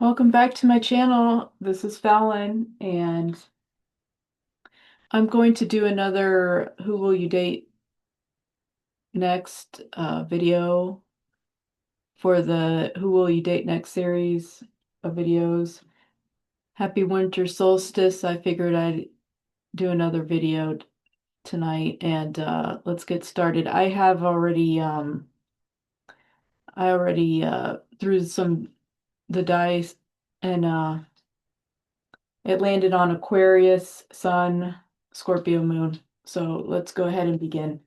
Welcome back to my channel. This is Fallon, and I'm going to do another Who Will You Date Next video for the Who Will You Date Next series of videos. Happy winter solstice. I figured I'd do another video tonight, and let's get started. I already threw the dice, and it landed on Aquarius Sun, Scorpio moon. So let's go ahead and begin.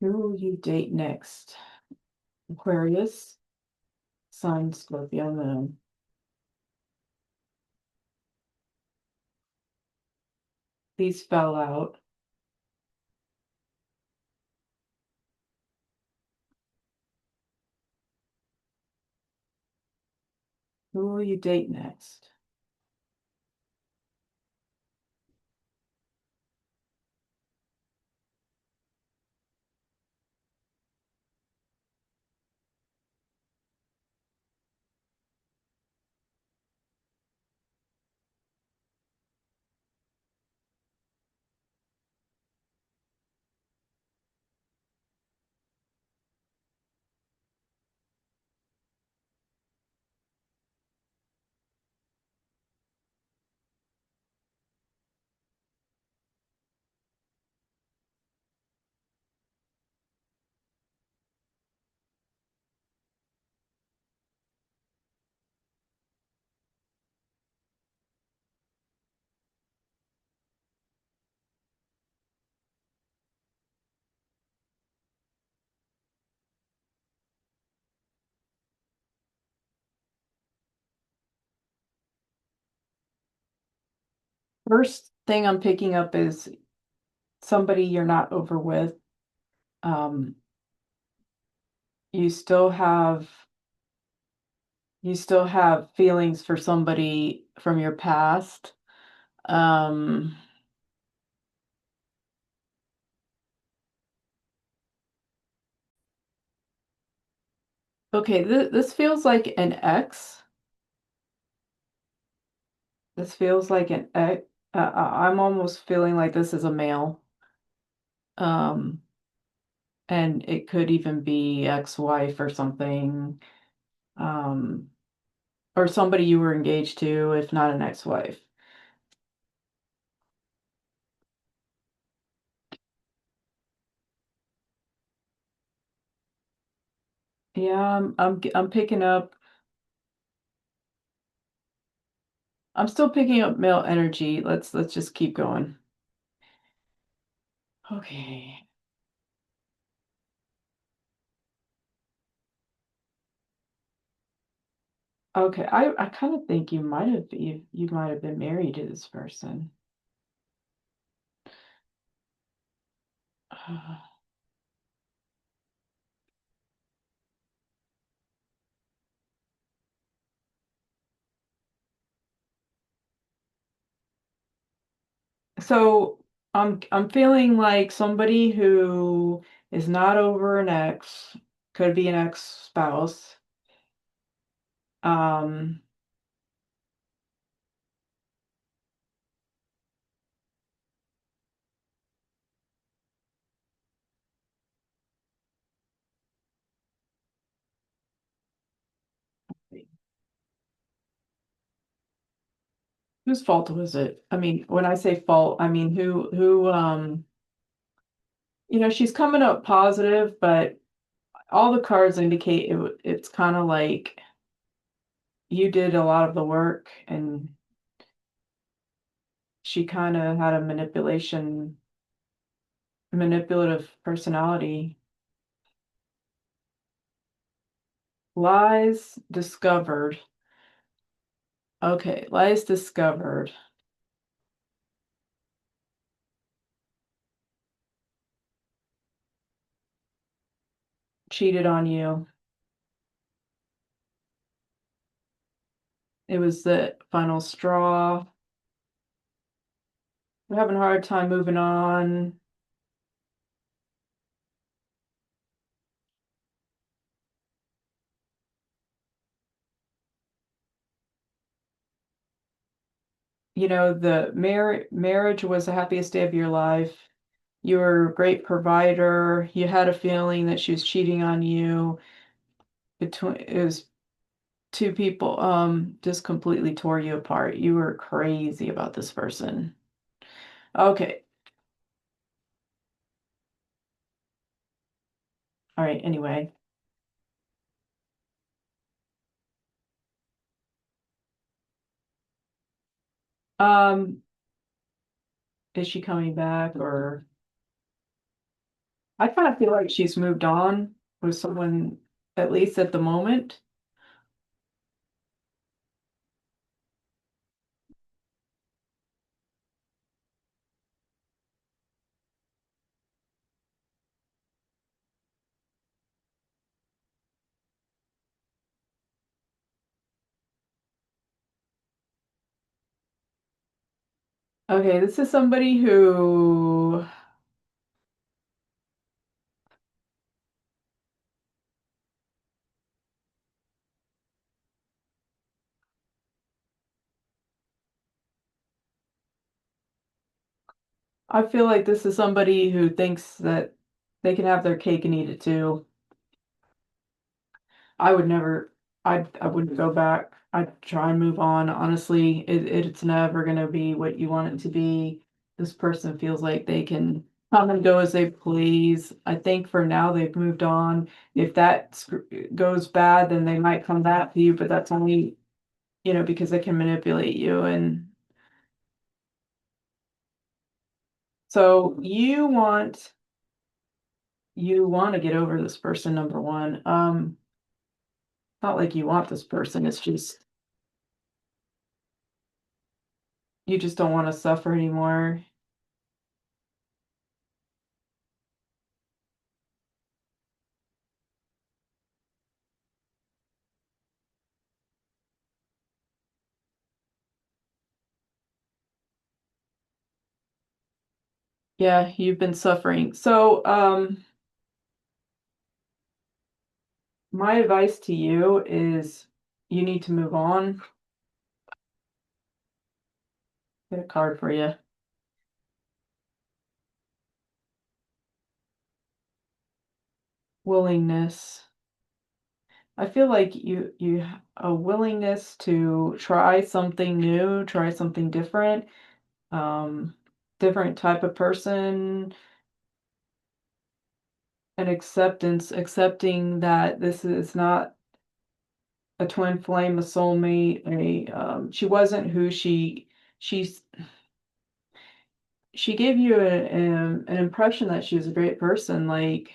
Who will you date next? Aquarius, Sun, Scorpio moon. These fell out. Who will you date next? First thing I'm picking up is somebody you're not over with. Um, you still have you still have feelings for somebody from your past. Um, okay, this feels like an ex. This feels like an ex. I'm almost feeling like this is a male. Um, and it could even be ex-wife or something, um, or somebody you were engaged to, if not an ex-wife. Yeah, I'm picking up. I'm still picking up male energy. Let's just keep going. Okay. Okay, I kind of think you might have been married to this person. So I'm feeling like somebody who is not over an ex, could be an ex-spouse. Um, Whose fault was it? I mean, when I say fault, I mean she's coming up positive, but all the cards indicate it's kind of like you did a lot of the work and she kind of had a manipulative personality. Lies discovered. Okay, lies discovered. Cheated on you. It was the final straw. We're having a hard time moving on. the marriage was the happiest day of your life. You were a great provider. You had a feeling that she was cheating on you. It was two people just completely tore you apart. You were crazy about this person. Okay. All right. Anyway, um, is she coming back or I kind of feel like she's moved on with someone, at least at the moment. Okay, this is somebody who I feel like this is somebody who thinks that they can have their cake and eat it too. I would never, I wouldn't go back. I'd try and move on. Honestly, it's never gonna be what you want it to be. This person feels like they can come and go as they please. I think for now they've moved on. If that goes bad, then they might come back to you, but that's only, because they can manipulate you. And so you want to get over this person, number one. Not like you want this person, it's just you just don't want to suffer anymore. Yeah, you've been suffering. So, my advice to you is you need to move on. Get a card for you. Willingness. I feel like a willingness to try something new, try something different, um, different type of person, and accepting that this is not a twin flame, a soulmate, she wasn't who she's she gave you an impression that she was a great person, like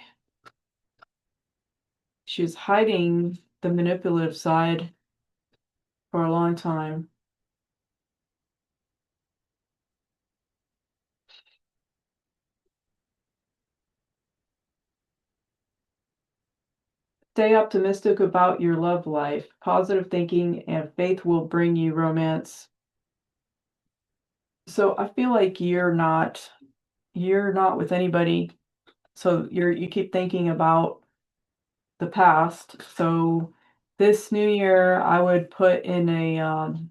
she was hiding the manipulative side for a long time. Stay optimistic about your love life. Positive thinking and faith will bring you romance. So I feel like you're not with anybody. So you keep thinking about the past. So this new year, I would put on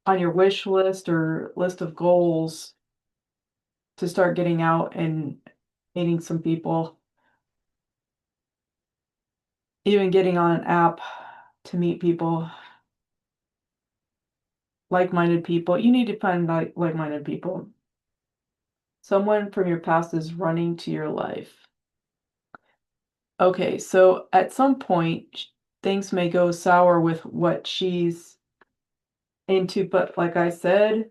your wish list or list of goals to start getting out and meeting some people, even getting on an app to meet people, like-minded people. You need to find like-minded people. Someone from your past is running to your life. Okay, so at some point, things may go sour with what she's into, but like I said,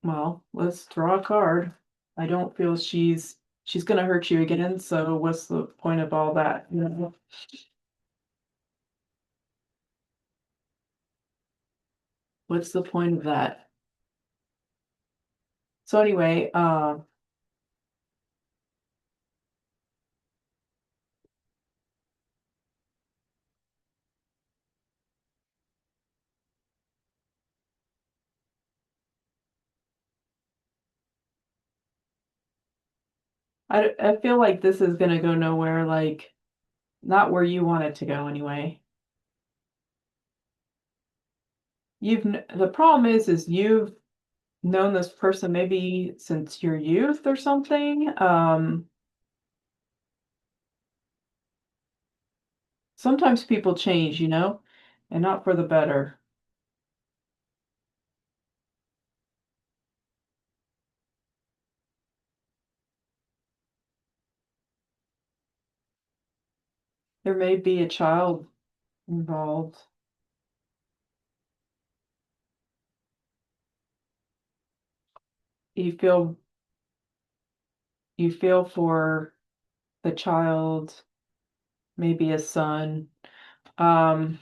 well, let's draw a card. I don't feel she's gonna hurt you again, so what's the point of all that, you know? What's the point of that? So anyway, I feel like this is gonna go nowhere, like, not where you want it to go anyway. the problem is you've known this person maybe since your youth or something. Sometimes people change, and not for the better. There may be a child involved. You feel you feel for the child, maybe a son. Um,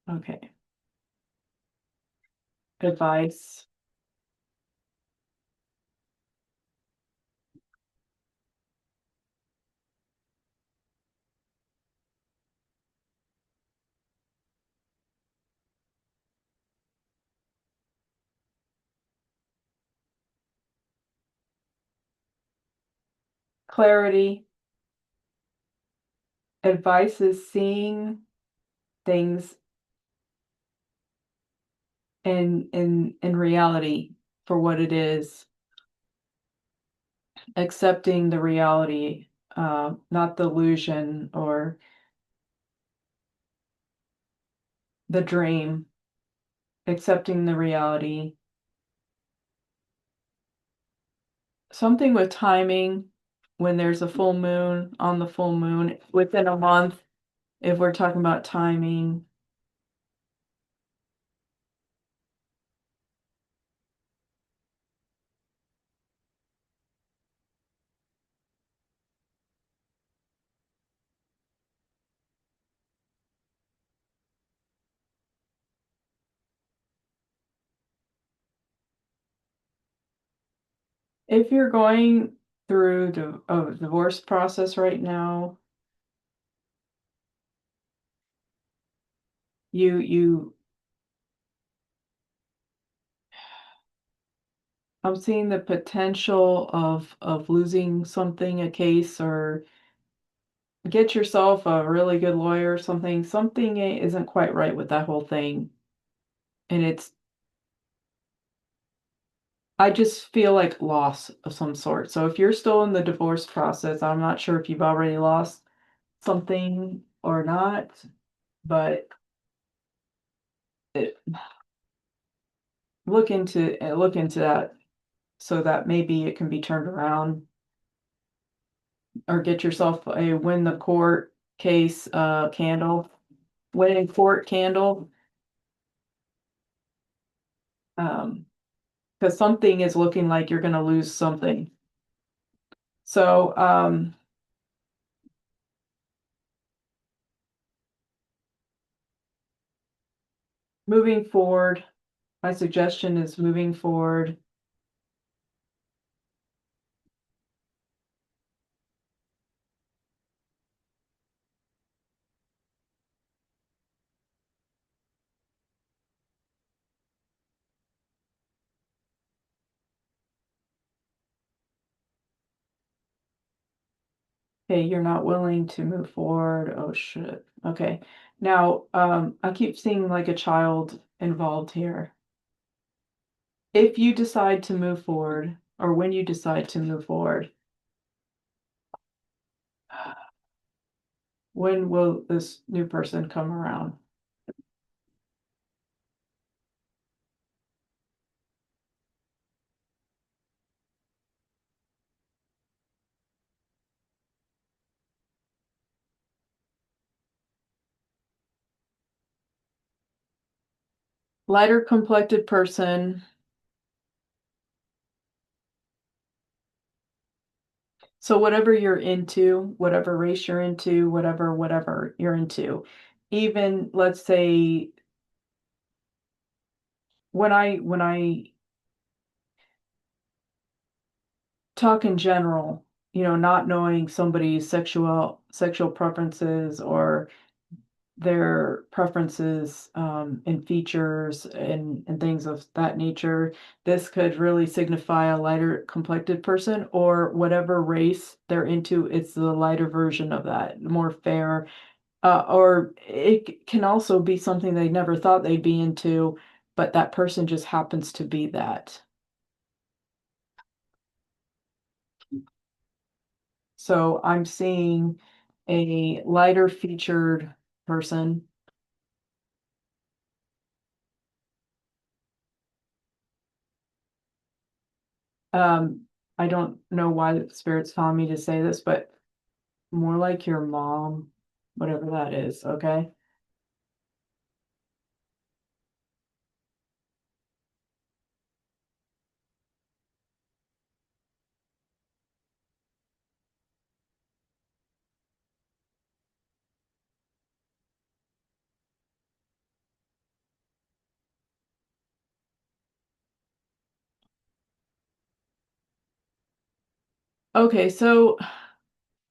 okay. Advice, clarity. Advice is seeing things in reality for what it is, accepting the reality, not the illusion or the dream, accepting the reality. Something with timing, when there's a full moon, on the full moon, within a month, if we're talking about timing. If you're going through a divorce process right now, you I'm seeing the potential of losing something, a case, or get yourself a really good lawyer or something. Something isn't quite right with that whole thing. And I just feel like loss of some sort. So if you're still in the divorce process, I'm not sure if you've already lost something or not, but it, look into that so that maybe it can be turned around, or get yourself a win the court case candle, win in court candle, because something is looking like you're going to lose something. So moving forward, my suggestion is moving forward. Okay, you're not willing to move forward. Oh shit. Okay. Now, I keep seeing like a child involved here. If you decide to move forward, or when you decide to move forward, when will this new person come around? Lighter complected person. So whatever you're into, whatever race you're into, whatever you're into, even let's say when I talk in general, not knowing somebody's sexual preferences or their preferences and features and things of that nature. This could really signify a lighter complected person, or whatever race they're into, it's the lighter version of that, more fair, Or it can also be something they never thought they'd be into, but that person just happens to be that. So I'm seeing a lighter featured person. Um, I don't know why the spirit's telling me to say this, but more like your mom, whatever that is, okay? Okay, so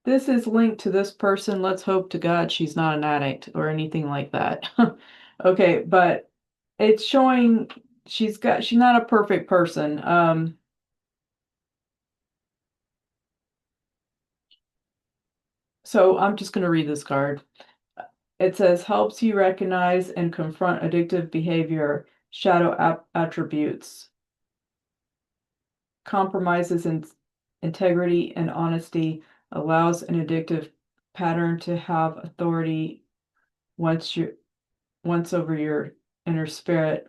this is linked to this person. Let's hope to God she's not an addict or anything like that. Okay, but it's showing she's not a perfect person. So I'm just gonna read this card. It says helps you recognize and confront addictive behavior, shadow attributes, compromises in integrity and honesty, allows an addictive pattern to have authority once you once over your inner spirit.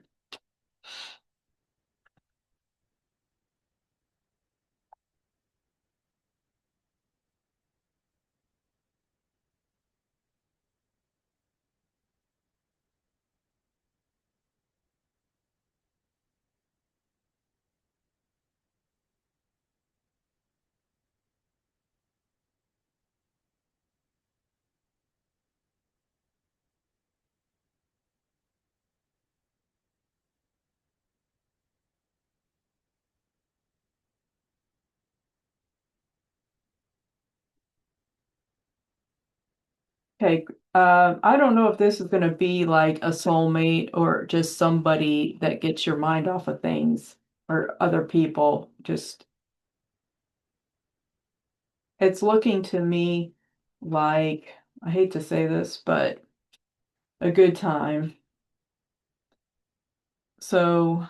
Okay, I don't know if this is going to be like a soulmate or just somebody that gets your mind off of things or other people. Just, it's looking to me like, I hate to say this, but a good time. So,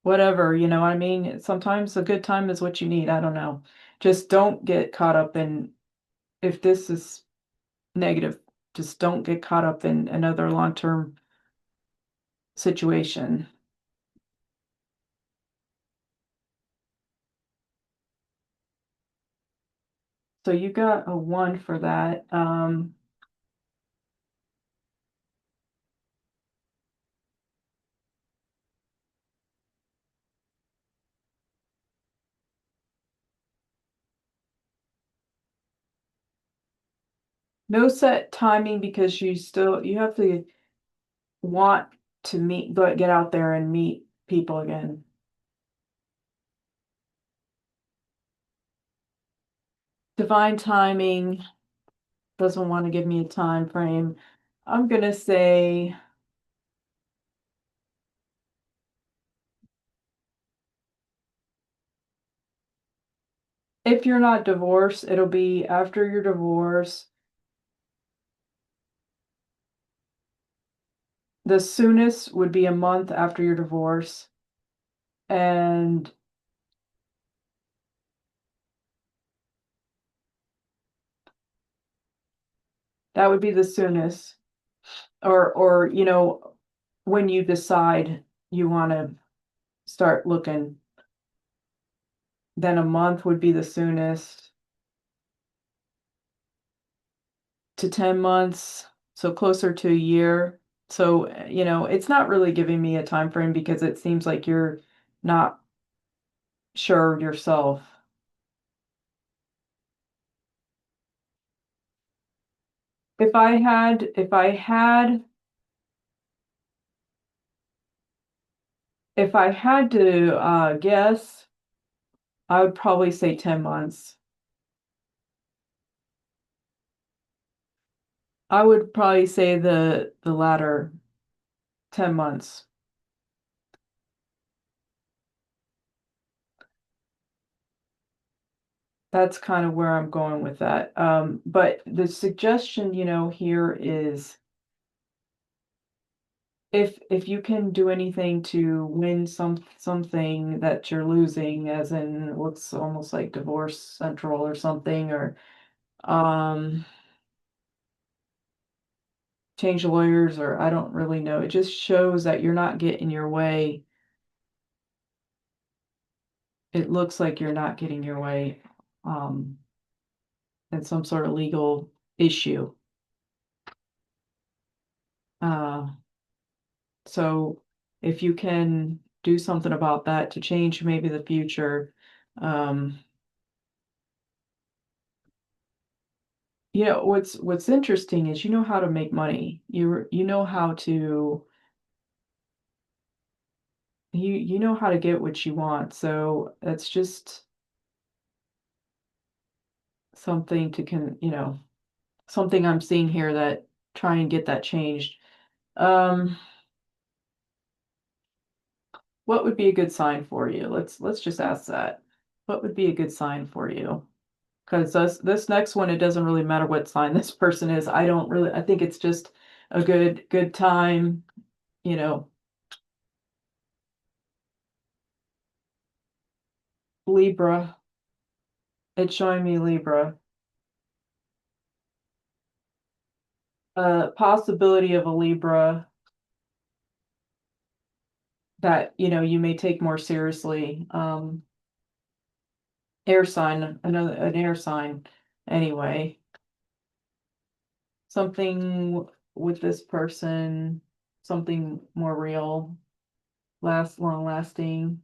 whatever, you know what I mean? Sometimes a good time is what you need. I don't know. Just don't get caught up in, if this is negative, just don't get caught up in another long-term situation. So you got a one for that. No set timing because you have to want to meet, but get out there and meet people again. Divine timing doesn't want to give me a time frame. I'm gonna say if you're not divorced, it'll be after your divorce. The soonest would be a month after your divorce, and that would be the soonest. Or when you decide you want to start looking, then a month would be the soonest to 10 months, so closer to a year. So, it's not really giving me a time frame because it seems like you're not sure yourself. If I had to guess, I would probably say 10 months. I would probably say the latter, 10 months. that's kind of where I'm going with that. But the suggestion, here is if you can do anything to win something that you're losing, as in looks almost like Divorce Central or something, or um change lawyers, or I don't really know. It just shows that you're not getting your way. It looks like you're not getting your way um in some sort of legal issue. Uh so if you can do something about that to change maybe the future, um what's interesting is you know how to make money. You know how to you know how to get what you want. So that's just something to something I'm seeing here, that try and get that changed. Um, what would be a good sign for you? Let's just ask that. What would be a good sign for you? Because this next one, it doesn't really matter what sign this person is. I think it's just a good time, you know, Libra. It's showing me Libra. Possibility of a Libra that, you may take more seriously. Air sign, an air sign anyway. Something with this person, something more real, long lasting.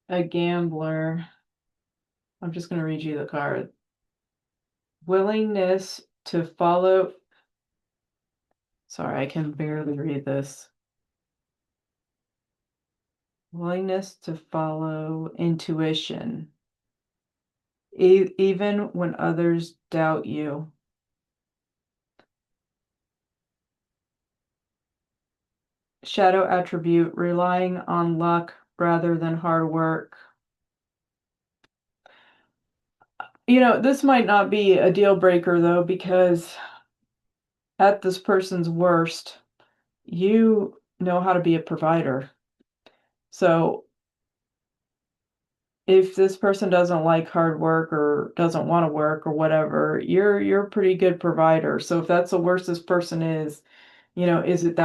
A gambler. I'm just going to read you the card. Willingness to follow. Sorry, I can barely read this. Willingness to follow intuition, even when others doubt you. Shadow attribute, relying on luck rather than hard work. This might not be a deal breaker though, because at this person's worst, you know how to be a provider. So if this person doesn't like hard work or doesn't want to work or whatever, you're a pretty good provider. So if that's the worst this person is, is it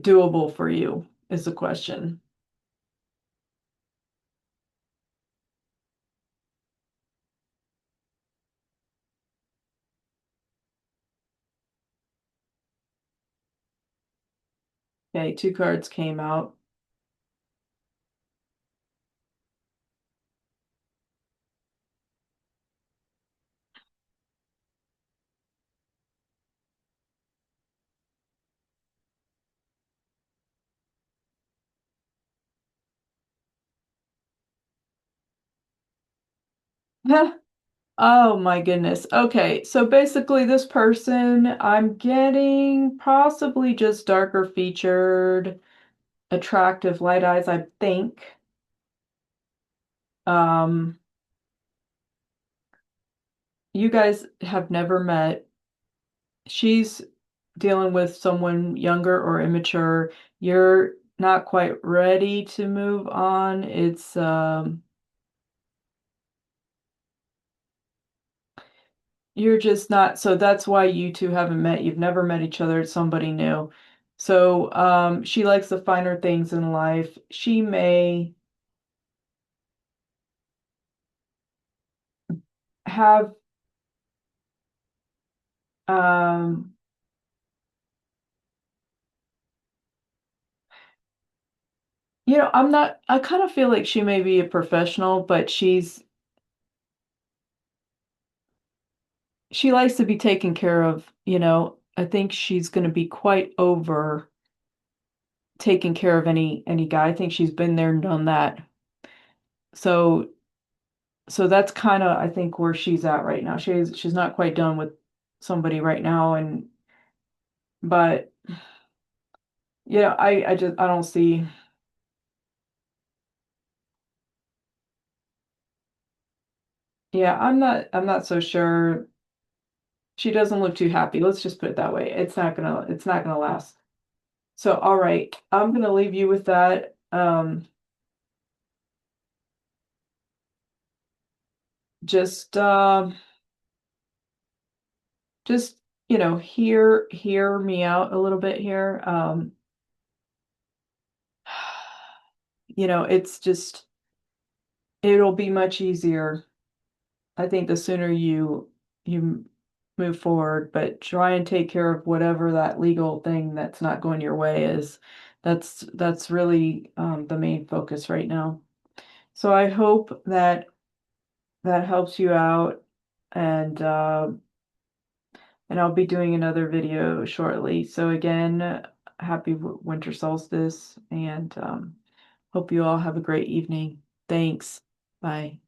doable for you is the question. Okay, two cards came out. Oh my goodness. Okay, so basically this person, I'm getting possibly just darker featured, attractive light eyes, I think. Um, you guys have never met. She's dealing with someone younger or immature. You're not quite ready to move on. You're just not, so that's why you two haven't met. You've never met each other. It's somebody new. So, she likes the finer things in life. She may have, um, I kind of feel like she may be a professional, but she likes to be taken care of. I think she's going to be quite over taking care of any guy. I think she's been there and done that. So so that's kind of, I think, where she's at right now. She's not quite done with somebody right now, but Yeah, I don't see. Yeah, I'm not so sure. She doesn't look too happy. Let's just put it that way. It's not gonna last. So, all right, I'm gonna leave you with that. Just just hear me out a little bit here. It's just it'll be much easier. I think the sooner you move forward, but try and take care of whatever that legal thing that's not going your way is. That's really the main focus right now. So I hope that that helps you out, and and I'll be doing another video shortly. So again, happy winter solstice, and hope you all have a great evening. Thanks. Bye.